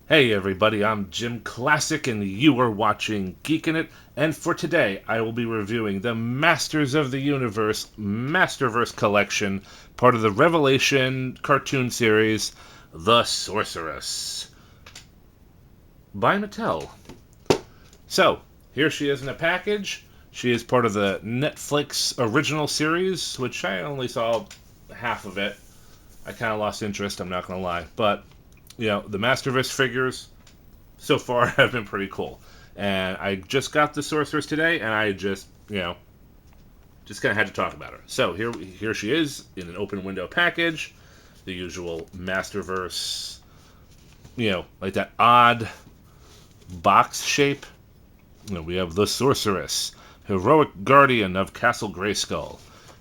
Hey everybody, I'm JimClassic and you are watching Geekin It, and for today I will be reviewing the Masters of the Universe Masterverse collection, part of the Revelation cartoon series, The Sorceress, by Mattel. So, here she is in a package. She is part of the Netflix original series, which I only saw half of it. I kind of lost interest, I'm not going to lie, but the Masterverse figures so far have been pretty cool. And I just got the Sorceress today, and I just kind of had to talk about her. So here she is in an open window package, the usual Masterverse, like that odd box shape. We have the Sorceress, heroic guardian of Castle Grayskull.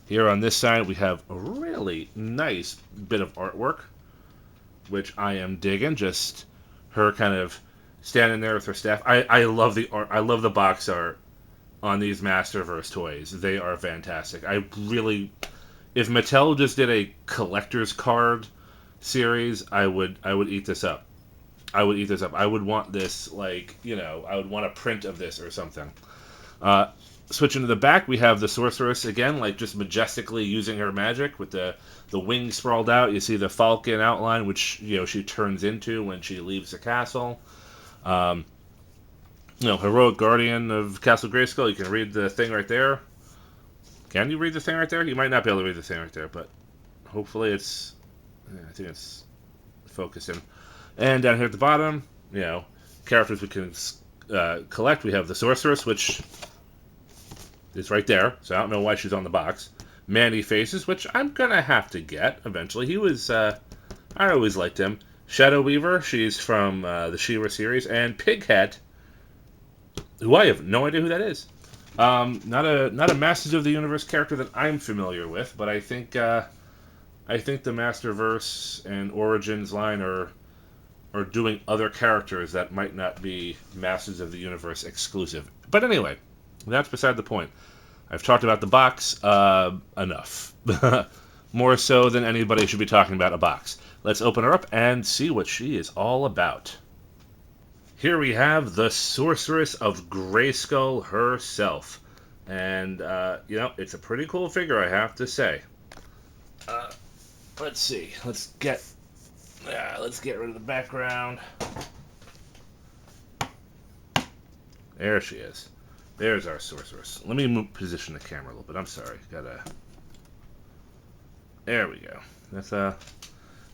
Here on this side, we have a really nice bit of artwork, which I am digging. Just her kind of standing there with her staff. I love the art. I love the box art on these Masterverse toys. They are fantastic. If Mattel just did a collector's card series, I would eat this up. I would eat this up. I would want this, I would want a print of this or something. Switching to the back, we have the Sorceress again, just majestically using her magic with the wings sprawled out. You see the falcon outline, which she turns into when she leaves the castle. Heroic guardian of Castle Grayskull. You can read the thing right there. Can you read the thing right there? You might not be able to read the thing right there, but hopefully it's. I think it's focusing. And down here at the bottom, characters we can collect. We have the Sorceress, which is right there, so I don't know why she's on the box. Man-E-Faces, which I'm gonna have to get eventually. He was, I always liked him. Shadow Weaver, she's from the She-Ra series, and Pighead, who I have no idea who that is. Not a Masters of the Universe character that I'm familiar with, but I think the Masterverse and Origins line are doing other characters that might not be Masters of the Universe exclusive. But anyway, that's beside the point. I've talked about the box enough. More so than anybody should be talking about a box. Let's open her up and see what she is all about. Here we have the Sorceress of Grayskull herself. And, it's a pretty cool figure, I have to say. Let's see. Let's get rid of the background. There she is. There's our Sorceress. Let me position the camera a little bit. I'm sorry. There we go. It's a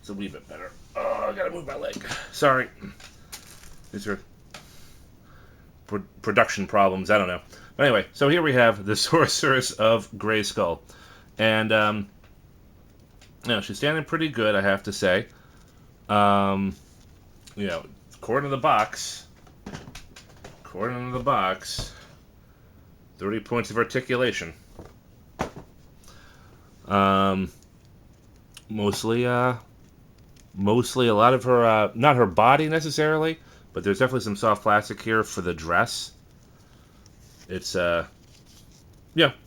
wee bit better. Oh, I gotta move my leg. Sorry. These are production problems. I don't know. But anyway, so here we have the Sorceress of Grayskull. And, she's standing pretty good, I have to say. According to the box, 30 points of articulation. Mostly a lot of her, not her body necessarily, but there's definitely some soft plastic here for the dress. It's,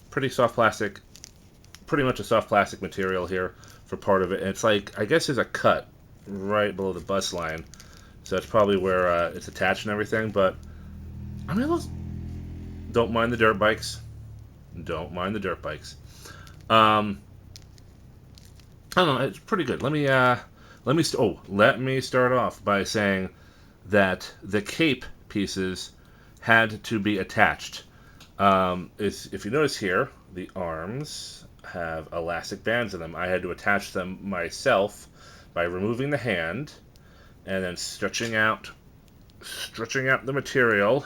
pretty soft plastic, pretty much a soft plastic material here for part of it. And it's I guess there's a cut right below the bust line, so that's probably where it's attached and everything, but don't mind the dirt bikes. Don't mind the dirt bikes. I don't know. It's pretty good. Let me start off by saying that the cape pieces had to be attached. If you notice here, the arms have elastic bands in them. I had to attach them myself by removing the hand and then stretching out the material,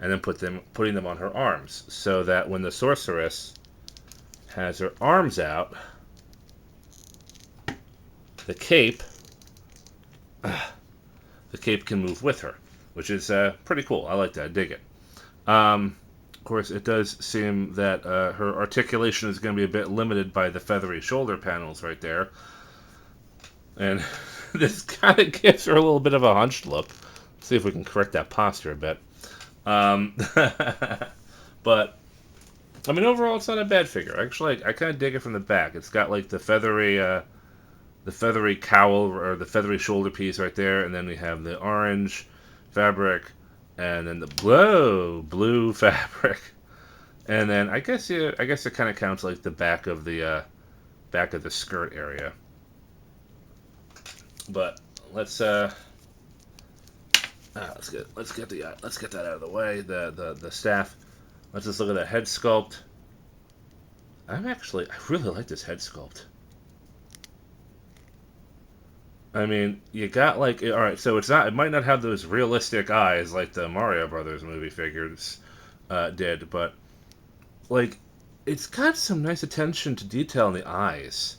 and then putting them on her arms, so that when the Sorceress has her arms out, the cape can move with her, which is pretty cool. I like that. I dig it. Of course, it does seem that her articulation is going to be a bit limited by the feathery shoulder panels right there, and this kind of gives her a little bit of a hunched look. Let's see if we can correct that posture a bit. But overall, it's not a bad figure. Actually, I kind of dig it from the back. It's got the feathery the feathery cowl or the feathery shoulder piece right there, and then we have the orange fabric, and then the blue fabric, and then I guess it kind of counts like the back of the skirt area. But let's get that out of the way. The staff. Let's just look at the head sculpt. I really like this head sculpt. I mean, you got like, all right, so it might not have those realistic eyes like the Mario Brothers movie figures did, but like, it's got some nice attention to detail in the eyes.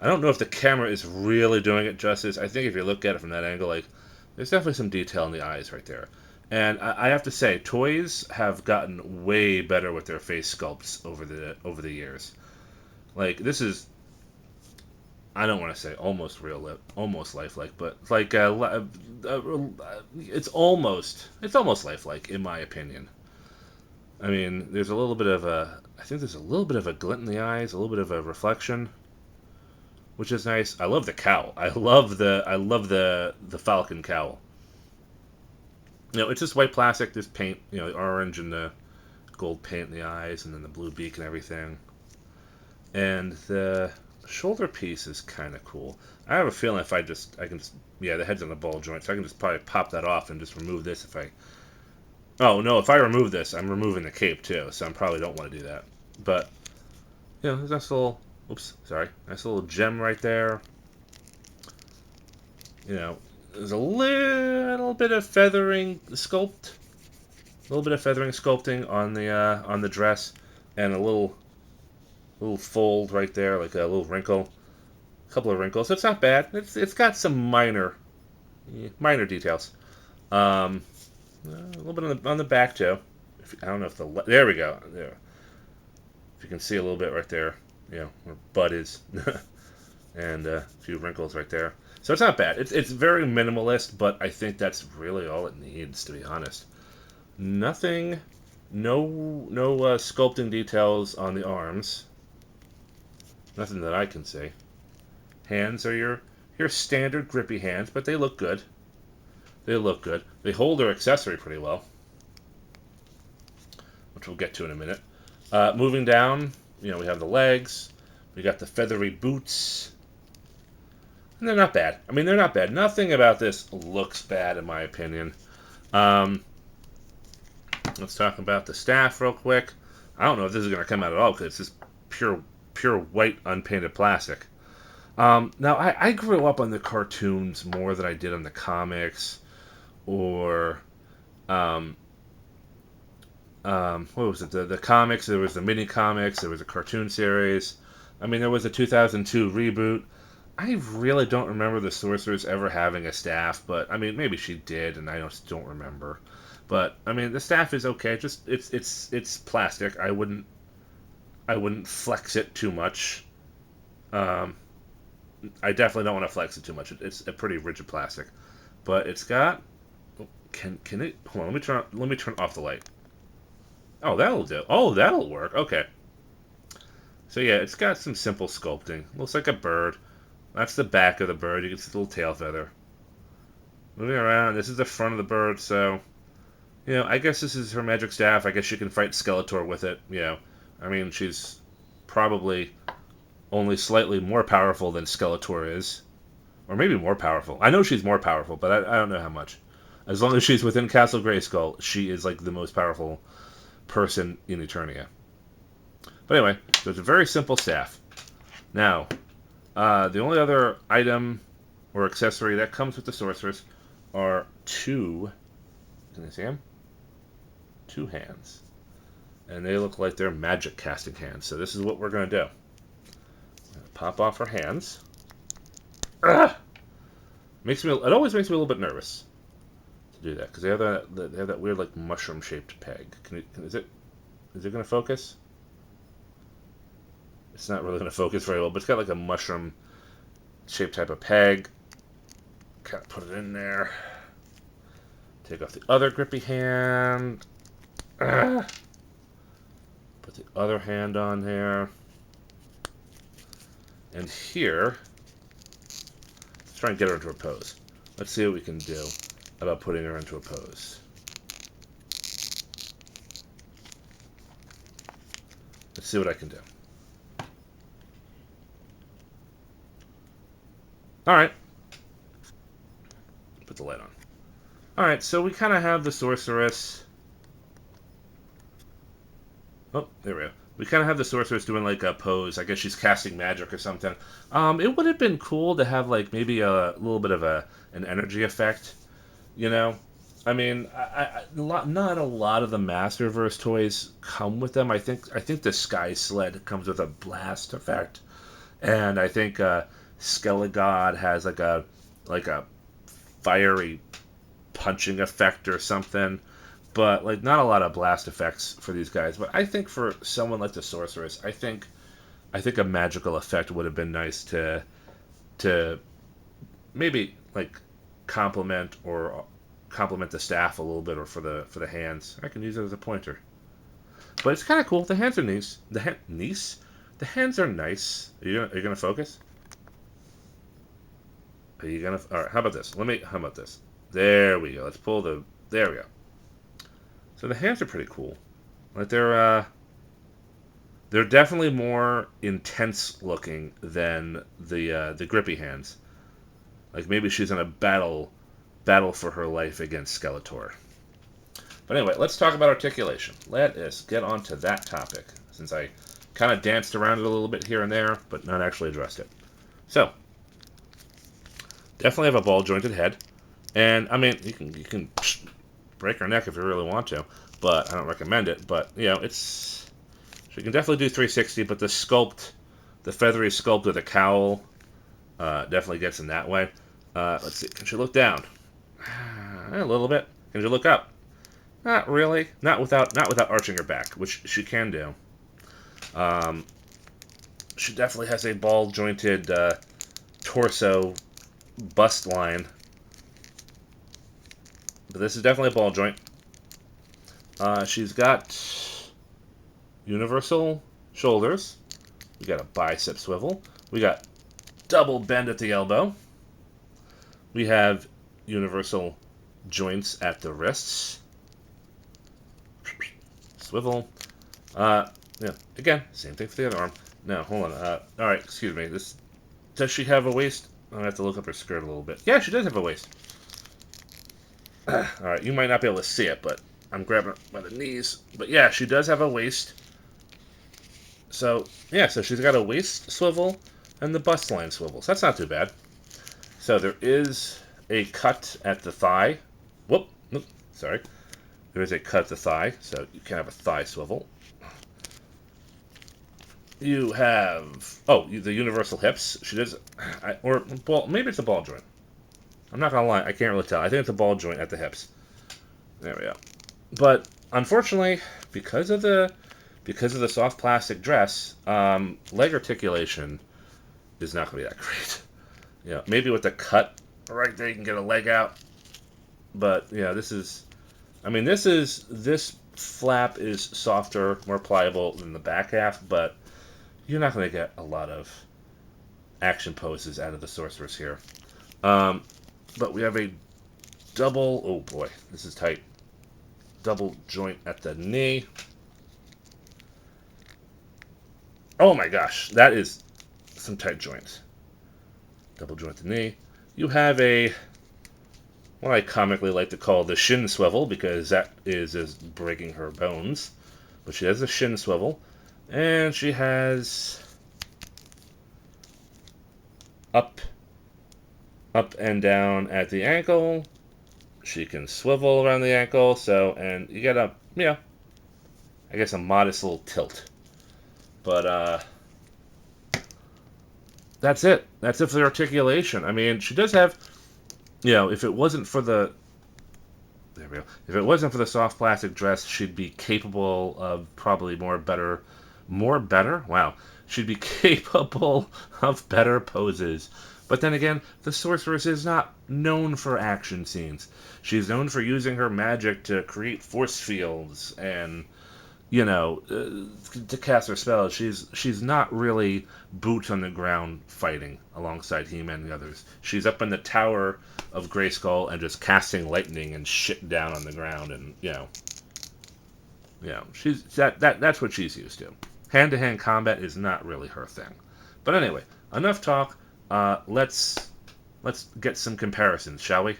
I don't know if the camera is really doing it justice. I think if you look at it from that angle, like, there's definitely some detail in the eyes right there. And I have to say, toys have gotten way better with their face sculpts over the years. Like, this is, I don't want to say almost lifelike, but like it's almost lifelike in my opinion. I mean, I think there's a little bit of a glint in the eyes, a little bit of a reflection, which is nice. I love the cowl. I love the falcon cowl. It's just white plastic. There's paint, the orange and the gold paint in the eyes, and then the blue beak and everything. And the shoulder piece is kind of cool. I have a feeling if the head's on the ball joint, so I can just probably pop that off and just remove this if I... Oh, no, if I remove this, I'm removing the cape too, so I probably don't want to do that. But, there's a nice little... Oops, sorry. Nice little gem right there. There's a little bit of feathering sculpt. A little bit of feathering sculpting on the dress, and a little fold right there, like a little wrinkle, a couple of wrinkles. So it's not bad. It's got some minor details. A little bit on the back too. I don't know if there we go. There, if you can see a little bit right there, where butt is, and a few wrinkles right there. So it's not bad. It's very minimalist, but I think that's really all it needs, to be honest. Nothing, no sculpting details on the arms. Nothing that I can see. Hands are your standard grippy hands, but they look good. They hold their accessory pretty well, which we'll get to in a minute. Moving down, we have the legs. We got the feathery boots. And they're not bad. I mean, they're not bad. Nothing about this looks bad, in my opinion. Let's talk about the staff real quick. I don't know if this is going to come out at all, because it's just pure white unpainted plastic. Now, I grew up on the cartoons more than I did on the comics, or what was it? The comics. There was the mini comics. There was a cartoon series. I mean, there was a 2002 reboot. I really don't remember the Sorceress ever having a staff, but I mean, maybe she did, and I just don't remember. But I mean, the staff is okay. Just it's plastic. I wouldn't flex it too much. I definitely don't want to flex it too much. It's a pretty rigid plastic, but it's got. Can it? Hold on. Let me turn off the light. Oh, that'll do. Oh, that'll work. Okay. So yeah, it's got some simple sculpting. Looks like a bird. That's the back of the bird. You can see the little tail feather. Moving around. This is the front of the bird. So, I guess this is her magic staff. I guess she can fight Skeletor with it. I mean, she's probably only slightly more powerful than Skeletor is. Or maybe more powerful. I know she's more powerful, but I don't know how much. As long as she's within Castle Grayskull, she is like the most powerful person in Eternia. But anyway, so it's a very simple staff. Now, the only other item or accessory that comes with the Sorceress are two, can you see them? 2 hands. And they look like they're magic casting hands. So this is what we're going to do. Pop off her hands. It always makes me a little bit nervous to do that, because they have that weird like mushroom shaped peg. Is it going to focus? It's not really going to focus very well, but it's got like a mushroom shaped type of peg. Kind of put it in there. Take off the other grippy hand. Put the other hand on there. And here, try and get her into a pose. Let's see what we can do about putting her into a pose. Let's see what I can do. Alright. Put the light on. Alright, so we kind of have the Sorceress. Oh, there we go. We kind of have the Sorceress doing like a pose. I guess she's casting magic or something. It would have been cool to have like maybe a little bit of an energy effect, you know? I mean, not a lot of the Masterverse toys come with them. I think the Sky Sled comes with a blast effect, and I think Skelegod has like a fiery punching effect or something. But like not a lot of blast effects for these guys. But I think for someone like the Sorceress, I think a magical effect would have been nice to maybe like complement the staff a little bit, or for the hands. I can use it as a pointer. But it's kind of cool. The hands are nice. The hands are nice. Are you gonna focus? Are you gonna? All right. How about this? How about this? There we go. Let's pull the. There we go. So the hands are pretty cool. Like they're definitely more intense looking than the grippy hands. Like maybe she's in a battle for her life against Skeletor. But anyway, let's talk about articulation. Let us get on to that topic, since I kind of danced around it a little bit here and there, but not actually addressed it. So, definitely have a ball jointed head, and I mean you can break her neck if you really want to, but I don't recommend it. But you know, she can definitely do 360, but the sculpt, the feathery sculpt with a cowl, definitely gets in that way. Let's see, can she look down? A little bit. Can she look up? Not really. Not without arching her back, which she can do. She definitely has a ball jointed torso bust line. But this is definitely a ball joint. She's got universal shoulders. We got a bicep swivel. We got double bend at the elbow. We have universal joints at the wrists. Swivel. Yeah. Again, same thing for the other arm. No, hold on. All right, excuse me. Does she have a waist? I'm gonna have to look up her skirt a little bit. Yeah, she does have a waist. Alright, you might not be able to see it, but I'm grabbing her by the knees. But yeah, she does have a waist. So, yeah, so she's got a waist swivel and the bust line swivels. That's not too bad. So there is a cut at the thigh. Whoop, sorry. There is a cut at the thigh, so you can have a thigh swivel. You have, the universal hips. She does, maybe it's a ball joint. I'm not gonna lie, I can't really tell. I think it's a ball joint at the hips. There we go. But unfortunately, because of the soft plastic dress, leg articulation is not gonna be that great. You know, maybe with the cut right there, you can get a leg out. But yeah, this flap is softer, more pliable than the back half, but you're not gonna get a lot of action poses out of the Sorceress here. But we have a double, oh boy, this is tight, double joint at the knee. Oh my gosh, that is some tight joints. Double joint at the knee. You have what I comically like to call the shin swivel, because that is breaking her bones. But she has a shin swivel, and she has up and down at the ankle. She can swivel around the ankle, and you get I guess a modest little tilt. But that's it. That's it for the articulation. I mean, she does have, if it wasn't for the soft plastic dress, she'd be capable of probably more better. Wow. She'd be capable of better poses. But then again, the Sorceress is not known for action scenes. She's known for using her magic to create force fields and you know, to cast her spells. She's not really boots on the ground fighting alongside He-Man and the others. She's up in the Tower of Grayskull and just casting lightning and shit down on the ground, and she's that's what she's used to. Hand-to-hand combat is not really her thing. But anyway, enough talk. Let's get some comparisons, shall we?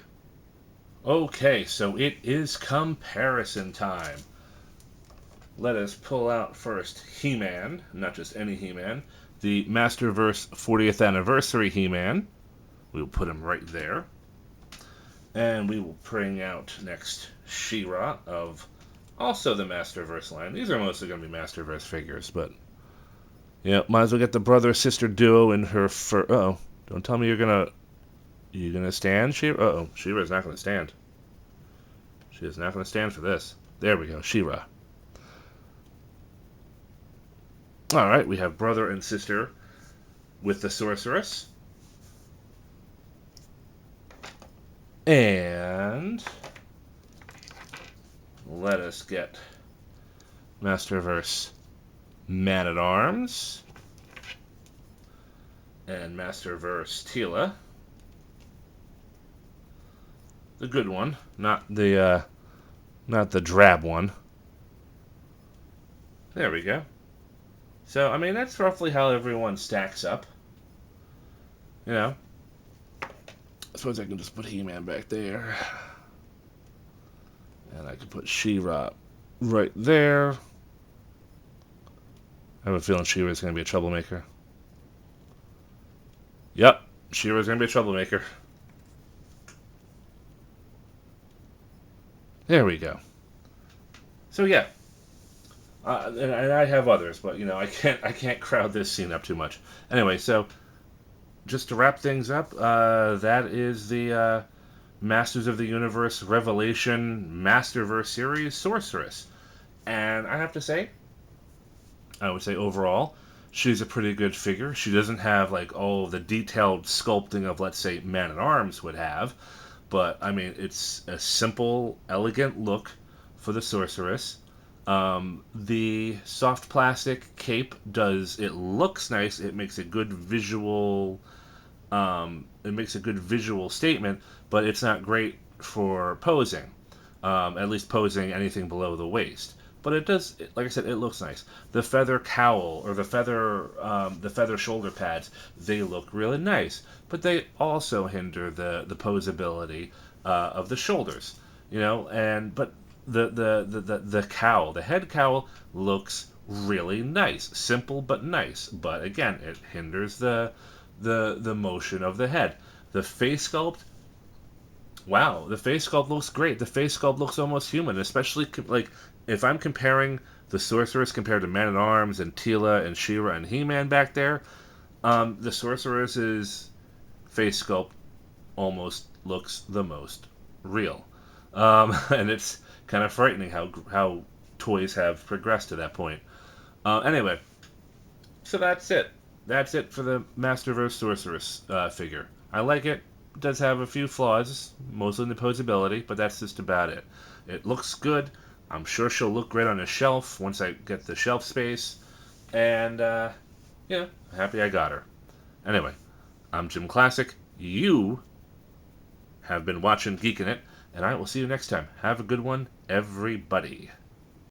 Okay, so it is comparison time. Let us pull out first He-Man, not just any He-Man, the Masterverse 40th Anniversary He-Man. We'll put him right there. And we will bring out next She-Ra of also the Masterverse line. These are mostly going to be Masterverse figures, but might as well get the brother-sister duo in her Uh-oh, don't tell me you're gonna stand, She-Ra? Uh-oh, She-Ra's not going to stand. She is not going to stand for this. There we go, She-Ra. Alright, we have brother and sister with the Sorceress. And let us get Masterverse Man-at-Arms and Masterverse Teela. The good one, not the drab one. There we go. So, I mean, that's roughly how everyone stacks up. I suppose I can just put He-Man back there. And I can put She-Ra right there. I have a feeling She-Ra's going to be a troublemaker. Yep, She-Ra's going to be a troublemaker. There we go. So, yeah. And I have others, but I can't crowd this scene up too much. Anyway, so just to wrap things up, that is the Masters of the Universe Revelation Masterverse series Sorceress, and I have to say, I would say overall, she's a pretty good figure. She doesn't have like all the detailed sculpting of, let's say, Man-at-Arms would have, but I mean, it's a simple, elegant look for the Sorceress. The soft plastic cape looks nice. It makes a good visual statement, but it's not great for posing. At least posing anything below the waist. But it does, like I said, it looks nice. The feather cowl or the feather shoulder pads, they look really nice, but they also hinder the posability of the shoulders. But the cowl, the head cowl, looks really nice, simple but nice. But again, it hinders the motion of the head. The face sculpt, wow, the face sculpt looks great. The face sculpt looks almost human, especially like if I'm comparing the Sorceress compared to Man-at-Arms and Teela and She-Ra and He-Man back there, the Sorceress's face sculpt almost looks the most real. And it's kind of frightening how toys have progressed to that point. Anyway, so that's it. That's it for the Masterverse Sorceress figure. I like it. It does have a few flaws, mostly in the posability, but that's just about it. It looks good. I'm sure she'll look great on a shelf once I get the shelf space. And, happy I got her. Anyway, I'm JimClassic. You have been watching Geekin' It, and I will see you next time. Have a good one, everybody.